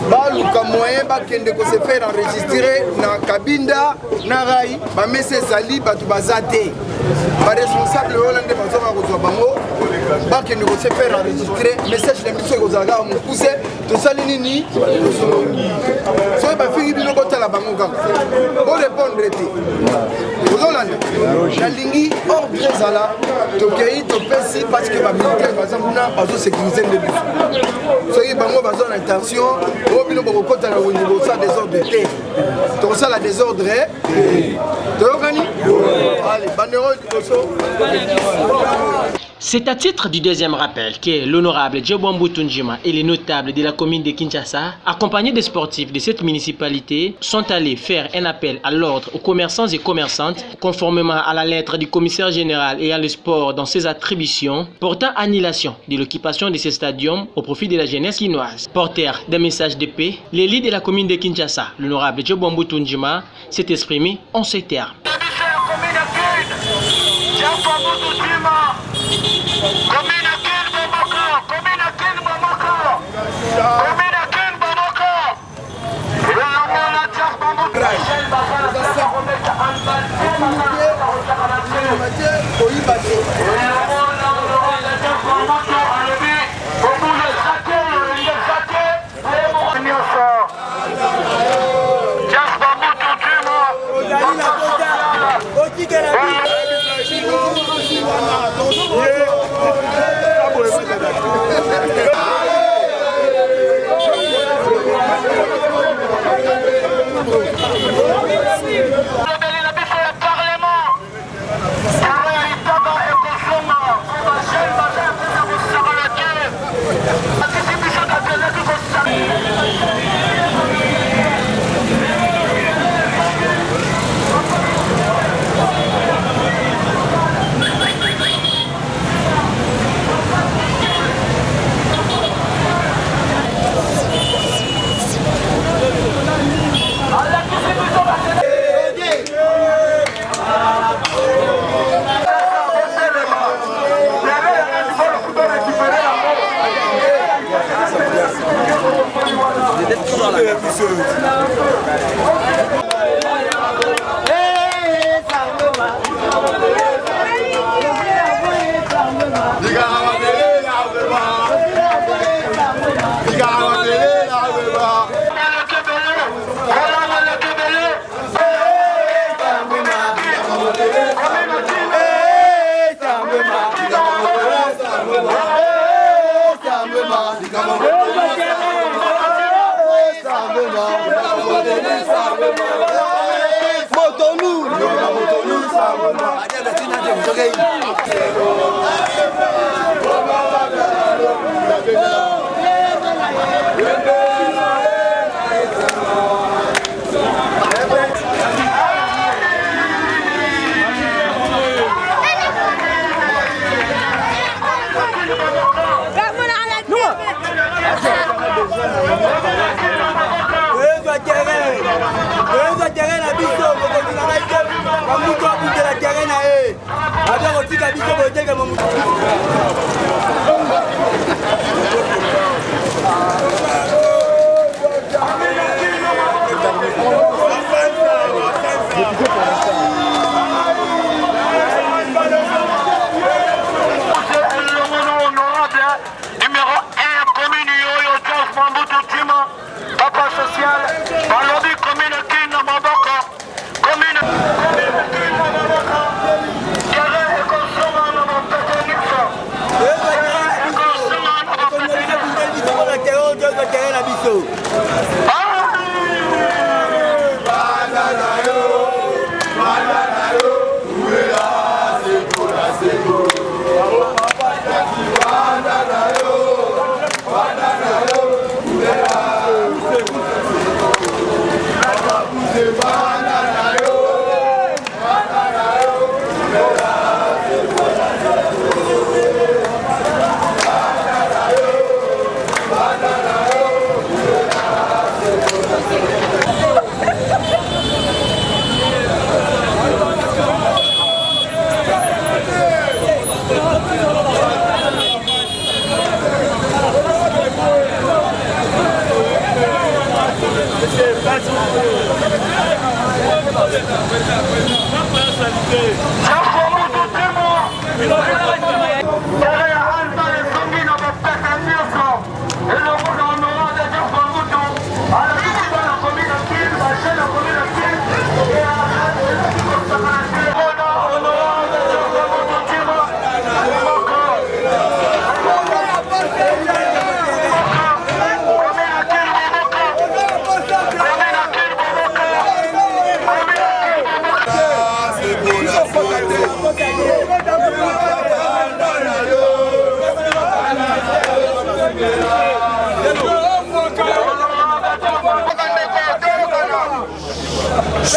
baluka moyen bakende ko se faire enregistrer na Kabinda na Rai ba messe ezali batu bazate ba responsable holande bazoka kozwa bango bakende ko se faire enregistrer message na biso kozala mu pousse to sali nini so ba fingi bino kotala bango kaka bo répondre te holande na lingi ordre ezala to kei to pesi parce que ba militaire bazamuna bazo sécuriser de biso so bango bazo na intention bino bokota na wengo ça désordre te to ça la désordre tokani allez banero liboso. C'est à titre du deuxième rappel que l'honorable Djebouambou Tunjima et les notables de la commune de Kinshasa, accompagnés des sportifs de cette municipalité, sont allés faire un appel à l'ordre aux commerçants et commerçantes, conformément à la lettre du commissaire général ayant le sport dans ses attributions, portant annulation de l'occupation de ces stadiums au profit de la jeunesse chinoise. Porteur d'un message de paix, l'élite de la commune de Kinshasa, l'honorable Djebouambou Tunjima, s'est exprimé en ces termes.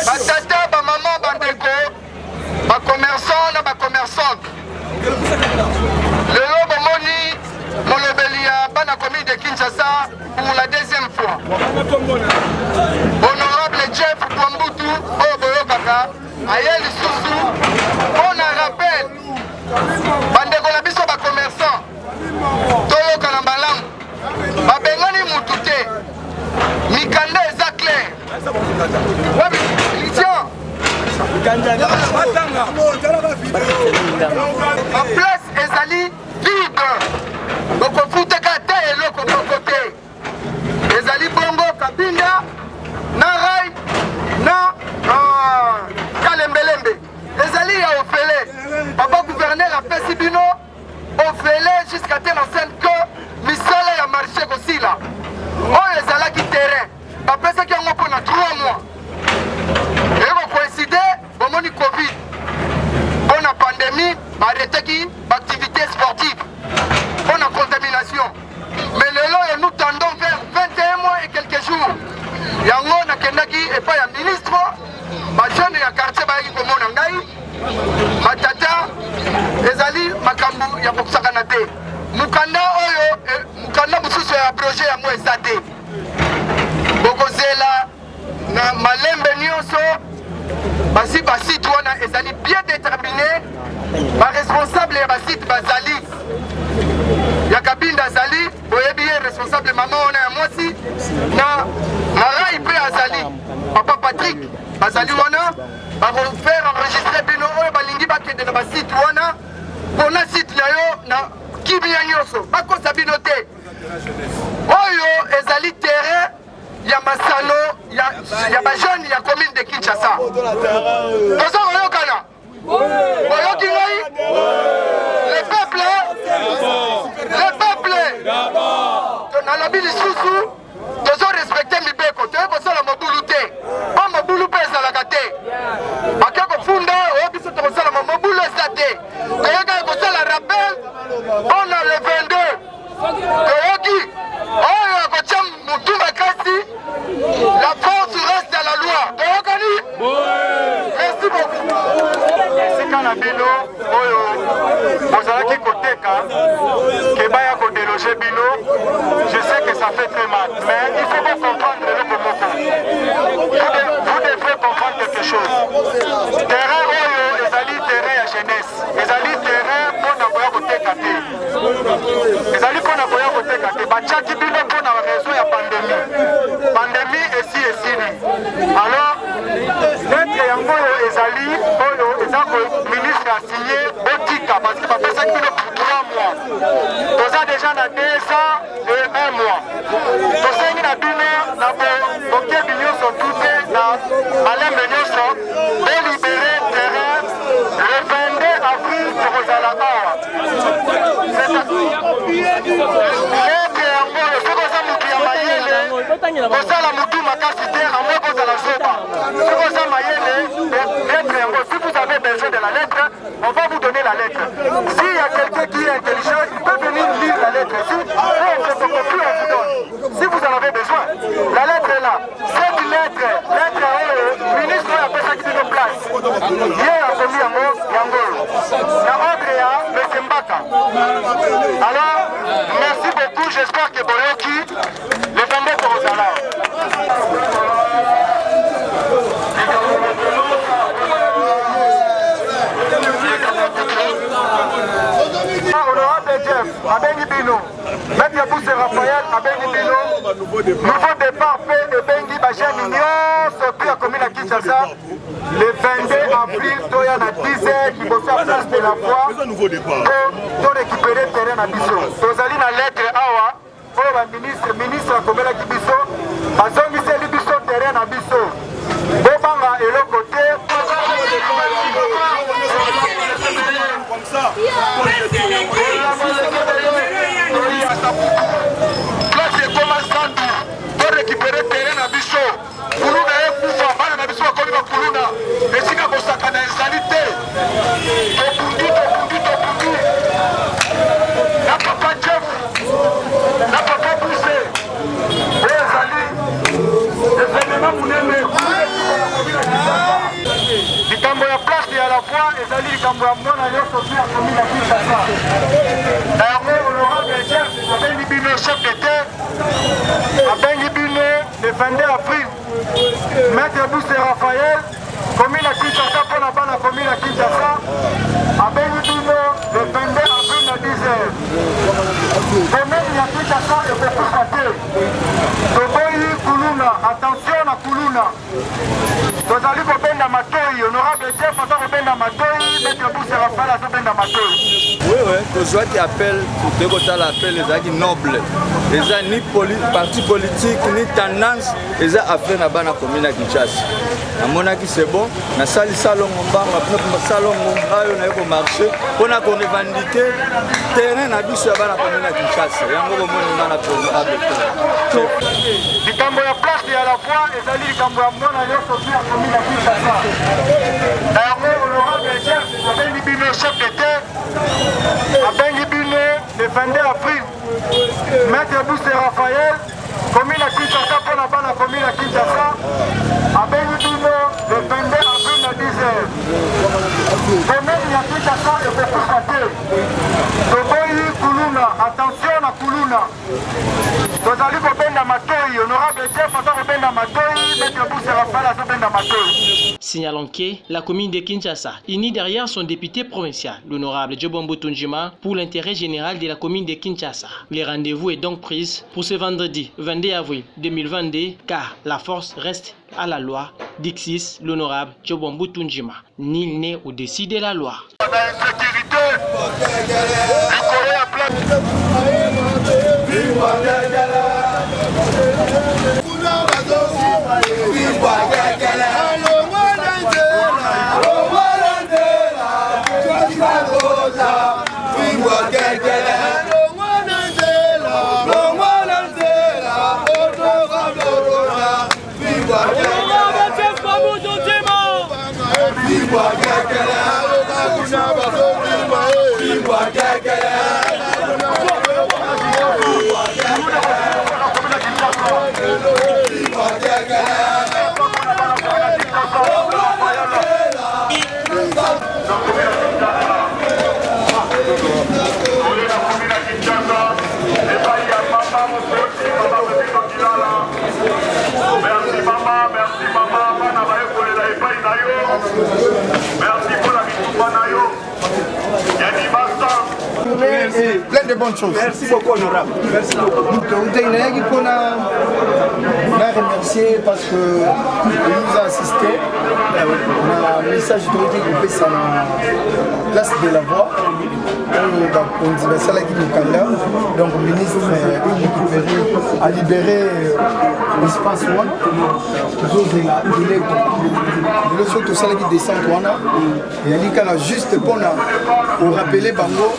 Batata, ba maman, bandeko, ba commerçant na ba commerçante. Lelo bomoni molobeli ya bana commune de Kinshasa pour la deuxième fois. Honorable Jeff Bwambutu Oboyo Kaka, Ayel Susu, on a rappel. Bandeko na biso ba commerçant. Toyo Kalambalam. Ba bengani mutute. Mikanda eza clair. En place ezali vide bokofutaka te eloko moko te ezali bongo Kabinda na Rai na Kalembelembe ezali ya ofele papa gouverneur apesi bino ofele jusqu'à tel enceinte que misala ya marché kosila oyo ezalaki terrain bapesaki yango mpona 3 mois eko coïncide bomoni covid mpona pandémie baarrêtaki baactivité sportive mpona contamination mais lelo oyo nous tendons vers 21 mois et quelques jours yango nakendaki epai ya ministre bajeune ya quartier bayaki komona ngai matata ezali makambo ya kosakana te mukanda oyo mukanda mosusu ya projet yango eza te bokozela na malembe nyonso basi basite wana ezali bien déterminé baresponsable ya basite bazali ya Kabinda azali boyebi ye responsable mama wana ya mwasi na Rai mpe azali papa Patrick bazali wana bakofaire enregistre bino oyo balingi bakende na basite wana mpona site na yo na kimia nyonso bakosa bino te oyo ezali terrain ya masano ya bajeune ya commune de Kinshasa tozo koyokana boyoki ngai le peuple nalobi lisusu tozo respecte mibeko toye kosala mobulu te mpo mobulu mpe ezalaka te bake kofunda oyo biso tokosala mobulu eza te toyokaka kosala rappel mpona le 22 toyoki oyo akotia motu makasi la force reste à la loi toyokani merci beaucoup esika na bino oyo bozalaki koteka kebaya kodeloge bino je sais que ça fait très mal mais il faut bien comprendre eloko moko vous devrez comprendre quelque chose terrain oyo ezali terrain ya jeunesse ezali terrain mpona koya koteka te ezali mpona koya koteka te batiaki bino mpona raison ya pandémie esi esili alors lettre yango oyo ezali oyo eza ministre asigné botika parce que bapesaki bino pour 3 mois toza déjà na 2 ans et 1 mois tosengi na bino na bokebi nyonso tute na malembe nyonso bolibere terrain le 22 avril tokozala awa lettre yango oyo soki oza motu ya mayele kosala motu makasi te amoi kozala zoba soki oza mayele lettre yango si vous avez besoin de la lettre on va vous donner la lettre s'il y a quelqu'un qui est intelligent il peut venir lire la lettre ici et on photocopie on vous donne si vous en avez besoin la lettre est là cette lettre oyo ministre oyo apesaki bino place ye akomi yango na ordre ya Mesembaka alors merci beaucoup j'espère que boyoki le 22 tokozala honorable Jeff abengi bino maître Pousse Raphaël abengi bino nouveau départ pe ebengi bajani nyonso mpe ya commune ya Kinshasa le 22 avril toya na 10h liboso ya place de la foi to récupérer terrain na biso tozali na lettre awa oyo baministre akomelaki biso bazongiseli biso terrain na biso bobanga eloko te place ekoma sandu to récupérer terrain na biso kuluna ekufa bana na biso bakomi bakuluna esika kosakana ezali te tobundi na papa Jeff na papa Buse oyo ezali evenema monene likambo ya place ya la foi ezali likambo ya mwana nyonso mpe akomi na Kinshasa yango honorable chef abengi bino chef d'état abengi bino le 22 avril maître Buse Raphaël commune ya Kinshasa mpona bana commune ya Kinshasa abengi bino le 22 avril na 10h commune ya Kinshasa ekokufa te toboyi kuluna attention na kuluna tozali kobenda matoi honorable chef aza kobenda matoi maître Buse Raphaël azobenda matoi tozwaki appel tokotala appel ezalaki noble eza ni parti politique ni tendance eza affaire na bana commune ya Kinshasa namonaki c'est bon nasali salongo mbanga mpona salongo oyo naye komarche mpona korevendike terrain na biso ya bana commune ya Kinshasa yango bomoni nga na honorable likambo ya place ya la foi ezali likambo ya mwana nyonso mpe ya commune ya Kinshasa yango honorable chef abengi bino chef d'état abengi bino le 22 avril maître Buse Raphaël commune ya Kinshasa mpona bana commune ya Kinshasa abengi bino le 22 avril na 10h commune ya Kinshasa ekokufa te toboyi kuluna attention na kuluna tozali kobenda matoi honorable chef aza kobenda matoi maître Buse Raphaël azobenda matoi. Signalons que la commune de Kinshasa, unie derrière son député provincial, l'honorable Djobombo Tunjima, pour l'intérêt général de la commune de Kinshasa. Le rendez-vous est donc pris pour ce vendredi 22 avril 2022, car la force reste à la loi, Dixis, l'honorable Djobombo Tunjima. Nul n'est au-dessus de la loi. Plein de bonnes choses. Merci beaucoup, honorable. Merci beaucoup. On a remercié parce que il nous a assisté. On a un message d'autorité groupé sur la place de la voix. On dit que c'est là qui nous calme. Donc le ministre a libéré l'espace one. Le soir tout ça qui descend et il y a juste pour nous rappeler Bango.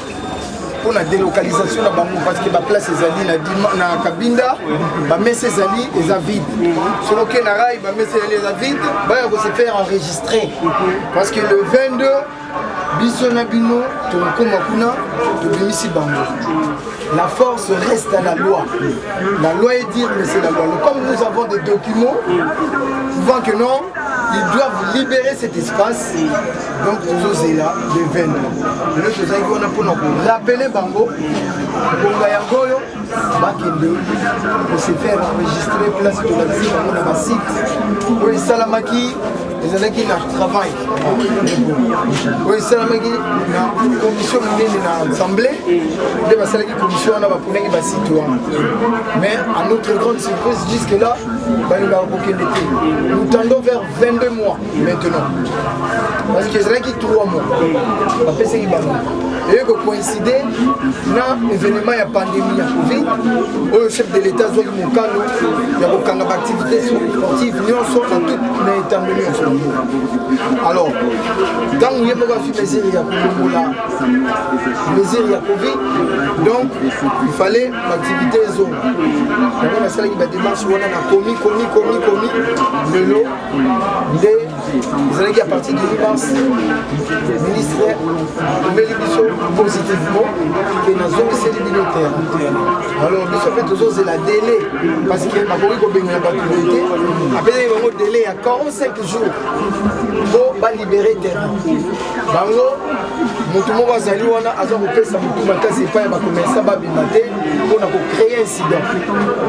Pour la délocalisation de Bango parce que la place ezali na Kabinda ba messe ezali eza vide solo que na rai ba messe ezali eza vide ba ko se faire enregistrer parce que le 22 biso na bino to koma kuna to bimisi Bango. La force reste à la loi. La loi est dire mais c'est la loi. Comme nous avons des documents prouvant que non, ils doivent libérer cet espace. Donc nous sommes là le 22. Nous sommes pour nous rappeler Bango, pour Gayangoyo, pour se faire enregistrer place de la ville dans le site. Pour les Salamaki, ezalaki na travail oyo esalamaki na commission monene na assemblée nde basalaki commission wana baponaki bacitoyen mais à notre grande surprise jusque là balingaka kokende te nous tendons vers 22 mois maintenant parce que ezalaki 3 mois bapesaki bango et que coïncider na événement ya pandémie ya Covid au chef de l'état azwaki mokano ya kokanga baactivité sportive nyonso na toute na étendue nyonso alors ntango ye moko azwi mesure ya kolongola mesure ya Covid donc il fallait l'activité ezonga yango nasalaki badémarche wana na komi lelo nde ezalaki à partir de dimanche ministre omeli biso positivement que nazongiseli bino terrain alors biso mpe tozozela délai parce que bakoki kobengana bato te apesaki bango délai ya 45 jours po balibere terrain bango motu moko azali wana aza kopesa motu makasi epai ya bakomersa babima te mpona kocréer incident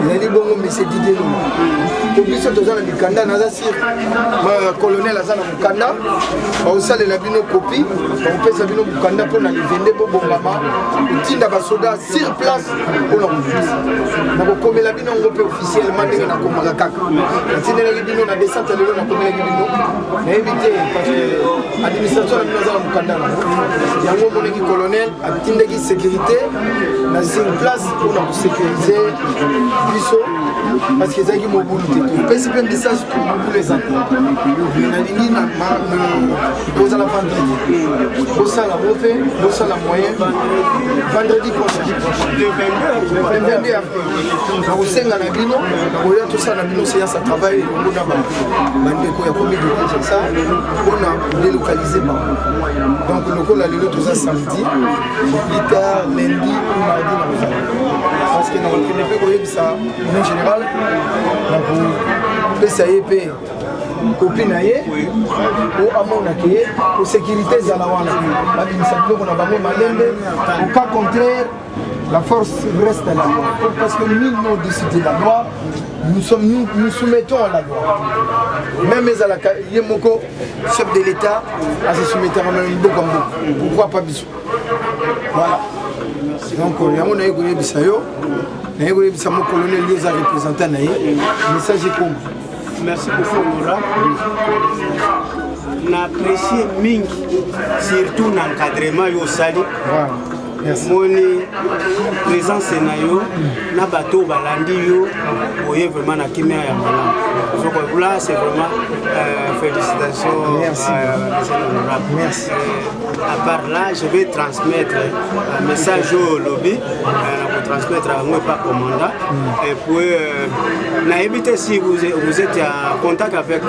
ezali bongo monsieur Didier Luma po biso toza na mikanda naza sir colonel aza na mokanda bakosalela bino kopi bakopesa bino mokanda mpona levende bobongama kotinda basoda sur place mpona kobimisa nakokomela bino ngo mpe officiellement ndenge nakomaka kaka natindelaki bino na descente lelo nakomelaki bino nayebi te parce que administration na bino aza na mokanda nango yango omonaki colonel atindaki sécurité na sur place mpona kosécurize biso parce que ezalaki mobulu te topesi mpe message to mobulu eza nalingi kozala vendredi bosala bo mpe bosala moyen vendredi prochain le 22 avril nakosenga na bino nakoya tosala na bino séance à travail elongo na bandeko ya komi de kinshasa mpona délocalize bango donc lokola lelo toza samedi plus tard lundi ou mardi na kozala parce que nakokende mpe koyebisa en général nakopesa ye mpe kopi na ye po amonaka ye po sécurité ezala wana babimisa biloko na bango malembe au cas contraire la force reste à la loi parce que nul n'est au-dessus de la loi nous soumettons à la loi même ezalaka ye moko chef de l'état ase soumettaka meme mboka mboka pourquoi pas biso voilà donc yango naye koyebisa yo naye koyebisa mo colonel ye eza représentant na ye message ekoma. Merci beaucoup, Moura. N'apprécie mingi, surtout l'encadrement au sali. Moni présence na yo, na bateau balandi yo, voyez vraiment la kimia ya malam. Donc là, c'est vraiment félicitations. Merci. Merci. À part là, je vais transmettre un message au lobby, pour transmettre à moi par commandant. Et puis, n'hésitez si vous êtes en contact avec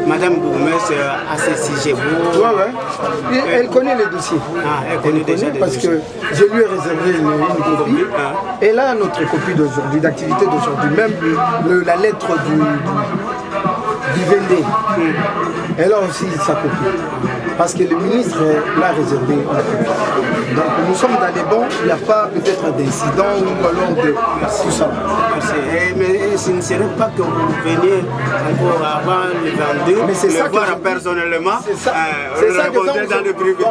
Madame Bourmès à ce sujet. Ouais. Elle connaît les dossiers. Ah, elle connaît déjà les parce dossiers. Que je lui ai réservé une copie. Elle a notre copie d'aujourd'hui, d'activité d'aujourd'hui, même la lettre du VND. Elle a aussi sa copie. Parce que le ministre l'a réservé. Donc nous sommes dans les bons, il n'y a pas peut-être d'incident ou alors de tout ça. Merci. Mais ce ne serait pas que vous veniez encore avant le 22, mais c'est ça le voir personnellement, c'est ça que rencontrer dans le privé.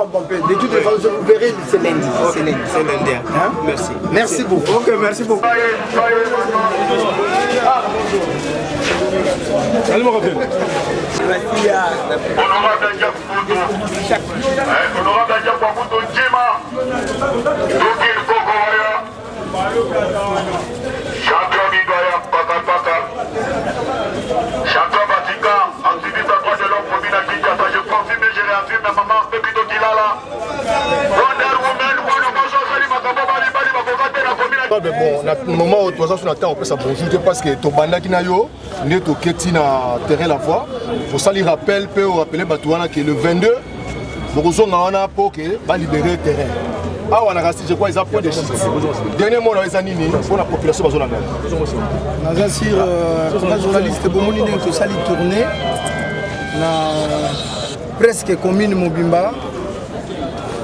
De toute façon, je vous verrai, c'est lundi. C'est lundi. Hein? Merci. Merci beaucoup. Ok, merci beaucoup. Allez, mon rappel. Honorable Adjak Wabuto Njima, Dukil Kokoya, champion Bigoya Paka, champion Batika, activiste à droit de l'homme, Fobina Kinshasa, je confirme et je réaffirme ma maman, Pepito Kilala, Wonder Woman, bon, na moment où toza sur la terre on peut ça bonjour parce que to bandaki na yo ne to keti na terrain la fois faut ça lui rappelle peut rappeler batouana que le 22 bokozonga wana pour que ba libérer terrain ah on a resté je crois ils a point de chiffres dernier mot les anini pour la population bazona même naza sur la journaliste bomoni ndenge tosali tourner na presque commune Mobimba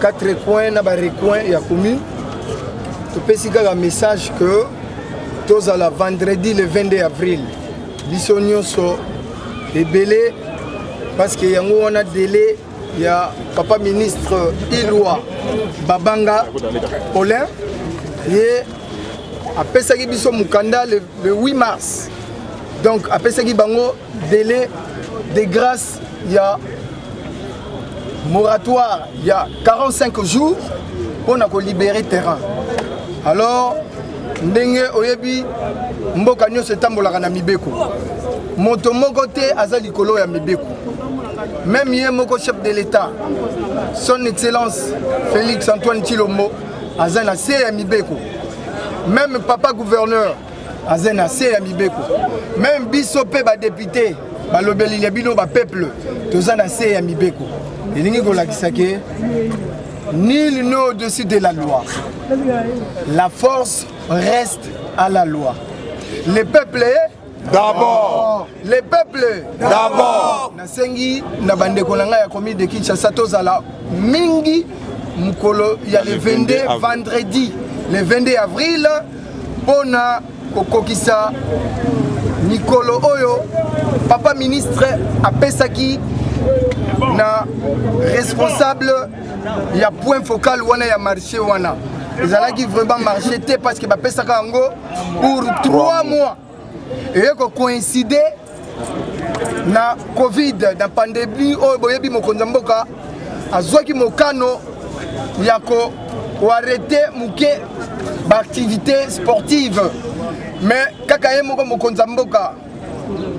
4 coins na ba recoin ya commune. Topesi kaka message que tozala vendredi le 22 avril biso nyonso ebele parce que yango on a délai il y a papa ministre Ilwa Babanga Paulin et après ça qui biso mukanda le 8 mars. Donc après ça qui bango délai de grâce il y a moratoire il y a 45 jours pour nous libérer terrain. Alors ndenge oyebi mboka nyonso etambolaka na mibeko. Moto moko te aza likolo ya mibeko. Même hier moko chef de l'État, son excellence Félix Antoine Tshilombo aza na se ya mibeko. Même papa gouverneur aza na se ya mibeko. Même biso pe ba député balobeli ya bino ba peuple toza na se ya mibeko. Elingi kolakisa ke nul n'est au-dessus de la loi. La force reste à la loi. Le peuple d'abord. Le peuple d'abord. Nasengi na bandeko na nga ya commune de Kinshasa tozala mingi mukolo ya le 22 vendredi le 22 avril pona kokokisa Nikolo oyo papa ministre apesaki na responsable ya point focal wana ya marché wana. Ezalaki vraiment marché te parce que bapesaka yango pour 3 mois. Et ko coïncider na Covid, na pandémie oyo boyebi mokonza mboka azwaki mokano ya ko arrêter muke ba activité sportive. Mais kaka ye moko mokonza mboka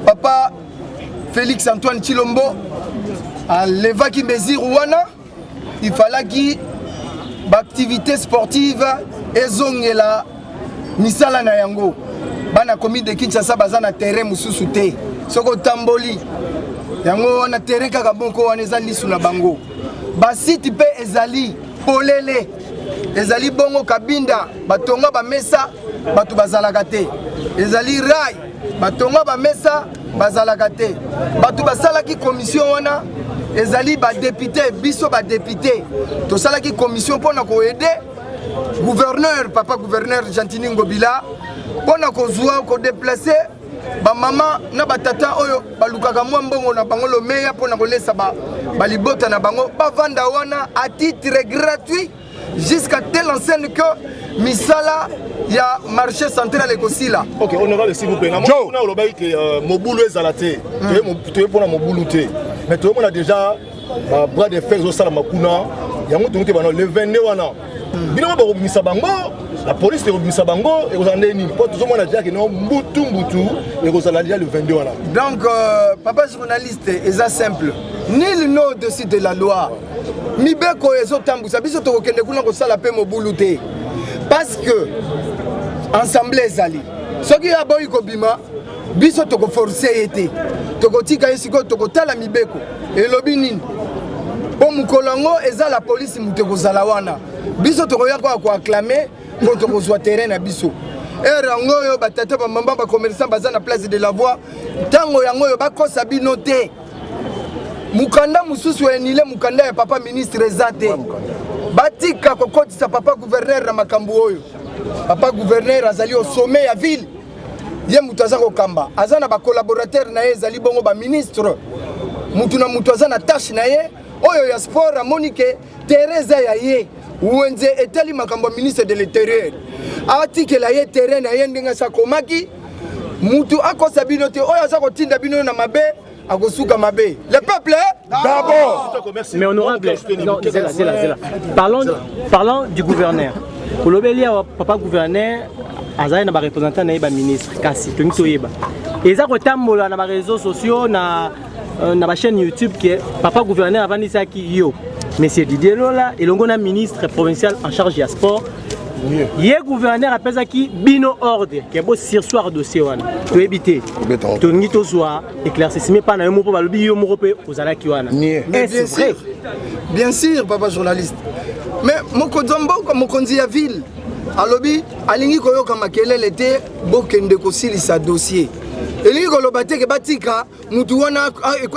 papa Félix Antoine Tshilombo a levaki mesure wana il fallait ki ba activité sportive ezongela misala na yango. Bana commune de Kinshasa baza na terrain mususu te soko tamboli yango na terrain kaka bonko wana eza lisu na bango ba site pe ezali polele ezali bongo kabinda batonga ba mesa batu bazalaka te ezali rai batonga ba mesa bazalaka te batu basalaki commission wana ezali ba député biso ba député to salaki commission pona ko aider gouverneur papa gouverneur Jantini Ngobila pona kozwa ko déplacer ba mama na batata oyo balukaka mwa mbongo na bango lo meya pona kolesa ba libota na bango ba vanda wana à titre gratuit jusqu'à telle enseigne que misala ya marché central ekosila. OK, honorable s'il vous plaît. On a le bail que mobulu ezalate. Tu pour la mobulu te. Mais tout le monde a déjà bras de fer au sala makuna. Yango tunute bana le 22 wana. Bino ba robimisa bango. La police est robimisa bango et vous en nini. Pour tout le monde a dit que non mbutu et vous allez dire le 22 wana. Donc papa journaliste, c'est simple. Nul n'est au-dessus de la loi. Mibeko ezotambusa biso tokokende kuna kosala pe mobulu te. Parce que ensemble ezali. Soki ya boyi kobima biso toko forcer ete. Toko tika esiko toko tala mibeko. Elobi nini? Po mukolongo eza la police muteko zala wana. Biso toko ya ko acclamer pour toko zwa terrain na biso. Rango yo batata ba mamba ba commerçant baza na place de la voie. Tango yango yo bakosa bino te. Mukanda mususu enile mukanda ya papa ministre ezate. Batika kokotisa papa gouverneur na makambo oyo. Papa gouverneur azali au sommet ya ville. Ye mutaza ko kamba. Azana ba collaborateur na ye ezali bongo ba ministre. Mutu na mutu azana tâche na ye. Oyo ya sport Monique Teresa ya ye. Uwenze etali makambo ministre de l'intérieur. Atike la ye terrain na ye ndinga sa komaki. Mutu akosa bino te oyo azako tinda bino na mabe. Le peuple d'abord. Mais honorable, non, c'est là. Parlons du gouverneur. Pour l'obélir au papa gouverneur, Azaï n'a pas représentant n'a ministre, Kassi, Toyeba. Et ça retambola dans les réseaux sociaux, na ma chaîne YouTube qui est papa gouverneur avant ça qui yo. Monsieur Didier Lola, et l'on ministre provincial en charge du sport. Hier gouverneur appelle ça qui bino ordre qui est beau sursoir dossier wana to éviter to ngito soir éclaircissement pas na mot pour le bio européen aux ala ki wana bien sûr papa journaliste mais mokozombo comme mokonzi ya ville alobi alingi koyoka makelele te bokende kosilisa dossier elingi koloba te ke batika mutu wana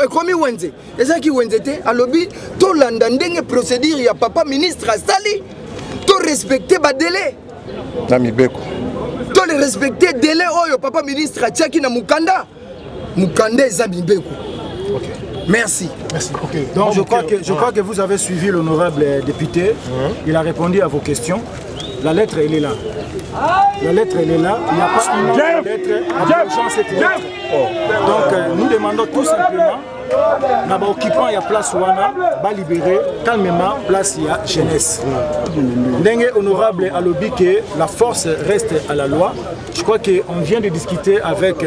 ekomi wenze ezaki wenze te alobi to landa ndenge procédure ya papa ministre asali to respecter ba délai na mibeko to le respecter délai oyo papa ministre atiaki na mukanda eza mibeko Merci. Merci. Ok. Donc je crois que vous avez suivi l'honorable député. Il a répondu à vos questions. La lettre, elle est là. La lettre, elle est là. Il n'y a pas une autre lettre approchant cette lettre. Donc nous demandons tout simplement, na ba occupant ya place wana ba libérer calmement place ya jeunesse. Ndenge honorable a lobby que la force reste à la loi. Je crois qu'on vient de discuter avec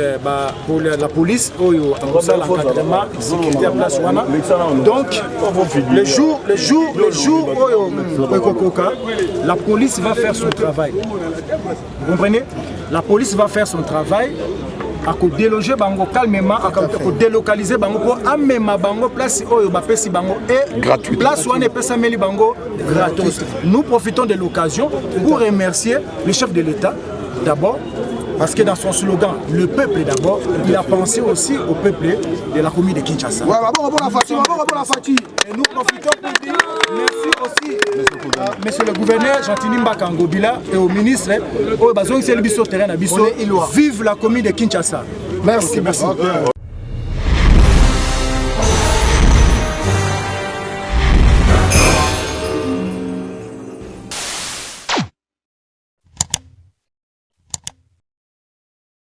pour la police l'encadrement de sécurité à place wana. Donc le jour la police va faire son travail. Vous comprenez? La police va faire son travail. À déloger bango calmement, à délocaliser bango pour amener bango place oyo bapesi bango et gratuit. Place où on est pesa meli bango gratuit. Nous profitons de l'occasion pour remercier le chef de l'État d'abord. Parce que dans son slogan, le peuple d'abord, il a pensé aussi au peuple de la commune de Kinshasa. Et nous profitons pour dire merci aussi monsieur le gouverneur Jean-Tini Mbaka Ngobila et au ministre, vive la commune de Kinshasa. Merci.